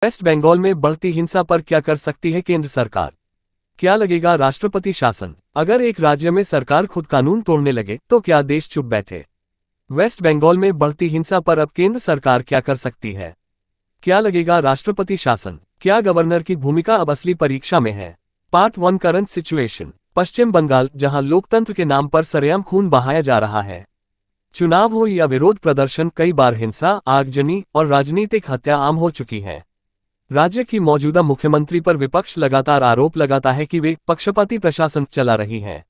Waste Bengal में बढ़ती हिंसा पर क्या कर सकती है केंद्र सरकार? क्या लगेगा राष्ट्रपति शासन? अगर एक राज्य में सरकार खुद कानून तोड़ने लगे तो क्या देश चुप बैठे? वेस्ट बंगाल में बढ़ती हिंसा पर अब केंद्र सरकार क्या कर सकती है? क्या लगेगा राष्ट्रपति शासन? क्या गवर्नर की भूमिका अब असली परीक्षा में है? Part 1 current situation. Paschim Bangal, जहां लोकतंत्र के नाम पर सरेआम खून बहाया जा रहा है। चुनाव हो या विरोध प्रदर्शन, कई बार हिंसा, आगजनी और राजनीतिक हत्या आम हो चुकी है। राज्य की मौजूदा मुख्यमंत्री पर विपक्ष लगातार आरोप लगाता है कि वे पक्षपाती प्रशासन चला रही हैं।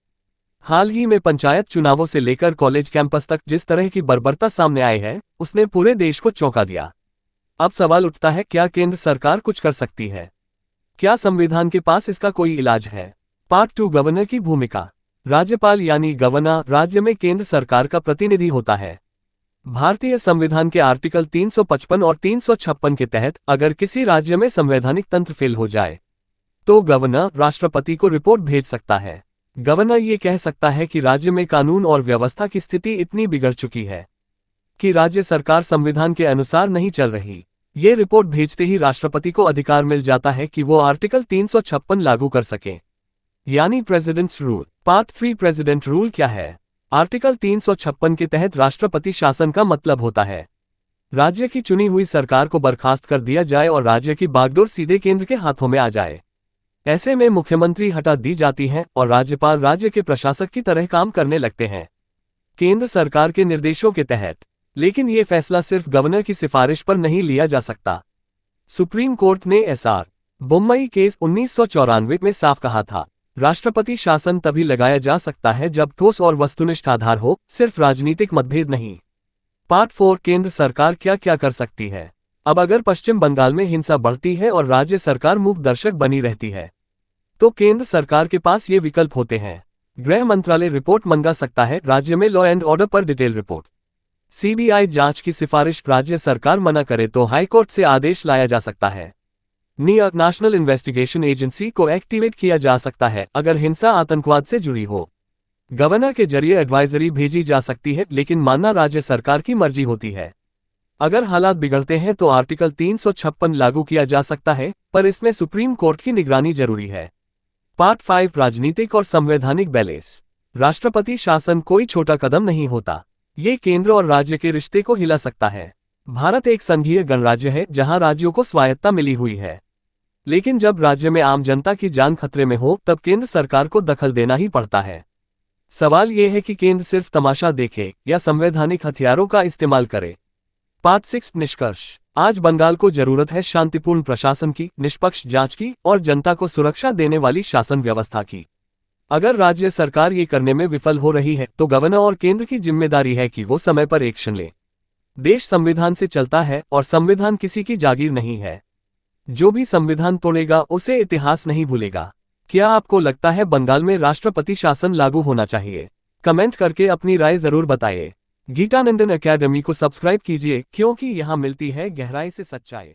हाल ही में पंचायत चुनावों से लेकर कॉलेज कैंपस तक जिस तरह की बर्बरता सामने आई है, उसने पूरे देश को चौंका दिया। अब सवाल उठता है, क्या केंद्र सरकार कुछ कर सकती है? क्या संविधान के पास इसका कोई इलाज है? पार्ट 2 गवर्नर की भूमिका। राज्यपाल यानी गवर्नर राज्य में केंद्र सरकार का प्रतिनिधि होता है। भारतीय संविधान के आर्टिकल 355 और 356 के तहत अगर किसी राज्य में संवैधानिक तंत्र फेल हो जाए तो गवर्नर राष्ट्रपति को रिपोर्ट भेज सकता है। गवर्नर ये कह सकता है कि राज्य में कानून और व्यवस्था की स्थिति इतनी बिगड़ चुकी है कि राज्य सरकार संविधान के अनुसार नहीं चल रही। ये रिपोर्ट भेजते ही राष्ट्रपति को अधिकार मिल जाता है कि वो आर्टिकल 356 लागू कर सके, यानी presidents rule. Part 3 president rule क्या है? आर्टिकल 356 के तहत राष्ट्रपति शासन का मतलब होता है राज्य की चुनी हुई सरकार को बर्खास्त कर दिया जाए और राज्य की बागडोर सीधे केंद्र के हाथों में आ जाए। ऐसे में मुख्यमंत्री हटा दी जाती है और राज्यपाल राज्य के प्रशासक की तरह काम करने लगते हैं केंद्र सरकार के निर्देशों के तहत। लेकिन ये फैसला सिर्फ गवर्नर की सिफारिश पर नहीं लिया जा सकता। सुप्रीम कोर्ट ने एसआर बोम्मई केस 1994 में साफ कहा था, राष्ट्रपति शासन तभी लगाया जा सकता है जब ठोस और वस्तुनिष्ठ आधार हो, सिर्फ राजनीतिक मतभेद नहीं। पार्ट 4 केंद्र सरकार क्या क्या कर सकती है? अब अगर पश्चिम बंगाल में हिंसा बढ़ती है और राज्य सरकार मूक दर्शक बनी रहती है तो केंद्र सरकार के पास ये विकल्प होते हैं। गृह मंत्रालय रिपोर्ट मंगा सकता है, राज्य में लॉ एंड ऑर्डर पर डिटेल रिपोर्ट। सीबीआई जांच की सिफारिश, राज्य सरकार मना करे तो हाईकोर्ट से आदेश लाया जा सकता है। नेशनल इन्वेस्टिगेशन एजेंसी को एक्टिवेट किया जा सकता है अगर हिंसा आतंकवाद से जुड़ी हो। गवर्नर के जरिए एडवाइजरी भेजी जा सकती है, लेकिन मानना राज्य सरकार की मर्जी होती है। अगर हालात बिगड़ते हैं तो आर्टिकल 356 लागू किया जा सकता है, पर इसमें सुप्रीम कोर्ट की निगरानी जरूरी है। पार्ट 5 राजनीतिक और संवैधानिक बैलेंस। राष्ट्रपति शासन कोई छोटा कदम नहीं होता, ये केंद्र और राज्य के रिश्ते को हिला सकता है। भारत एक संघीय गणराज्य है जहां राज्यों को स्वायत्तता मिली हुई है, लेकिन जब राज्य में आम जनता की जान खतरे में हो तब केंद्र सरकार को दखल देना ही पड़ता है। सवाल यह है कि केंद्र सिर्फ तमाशा देखे या संवैधानिक हथियारों का इस्तेमाल करे। पार्ट 6 निष्कर्ष। आज बंगाल को जरूरत है शांतिपूर्ण प्रशासन की, निष्पक्ष जांच की और जनता को सुरक्षा देने वाली शासन व्यवस्था की। अगर राज्य सरकार ये करने में विफल हो रही है तो गवर्नर और केंद्र की जिम्मेदारी है कि वो समय पर एक्शन ले। देश संविधान से चलता है और संविधान किसी की जागीर नहीं है। जो भी संविधान तोड़ेगा उसे इतिहास नहीं भूलेगा। क्या आपको लगता है बंगाल में राष्ट्रपति शासन लागू होना चाहिए? कमेंट करके अपनी राय जरूर बताइए। गीतानंदन एकेडमी को सब्सक्राइब कीजिए, क्योंकि यहाँ मिलती है गहराई से सच्चाई।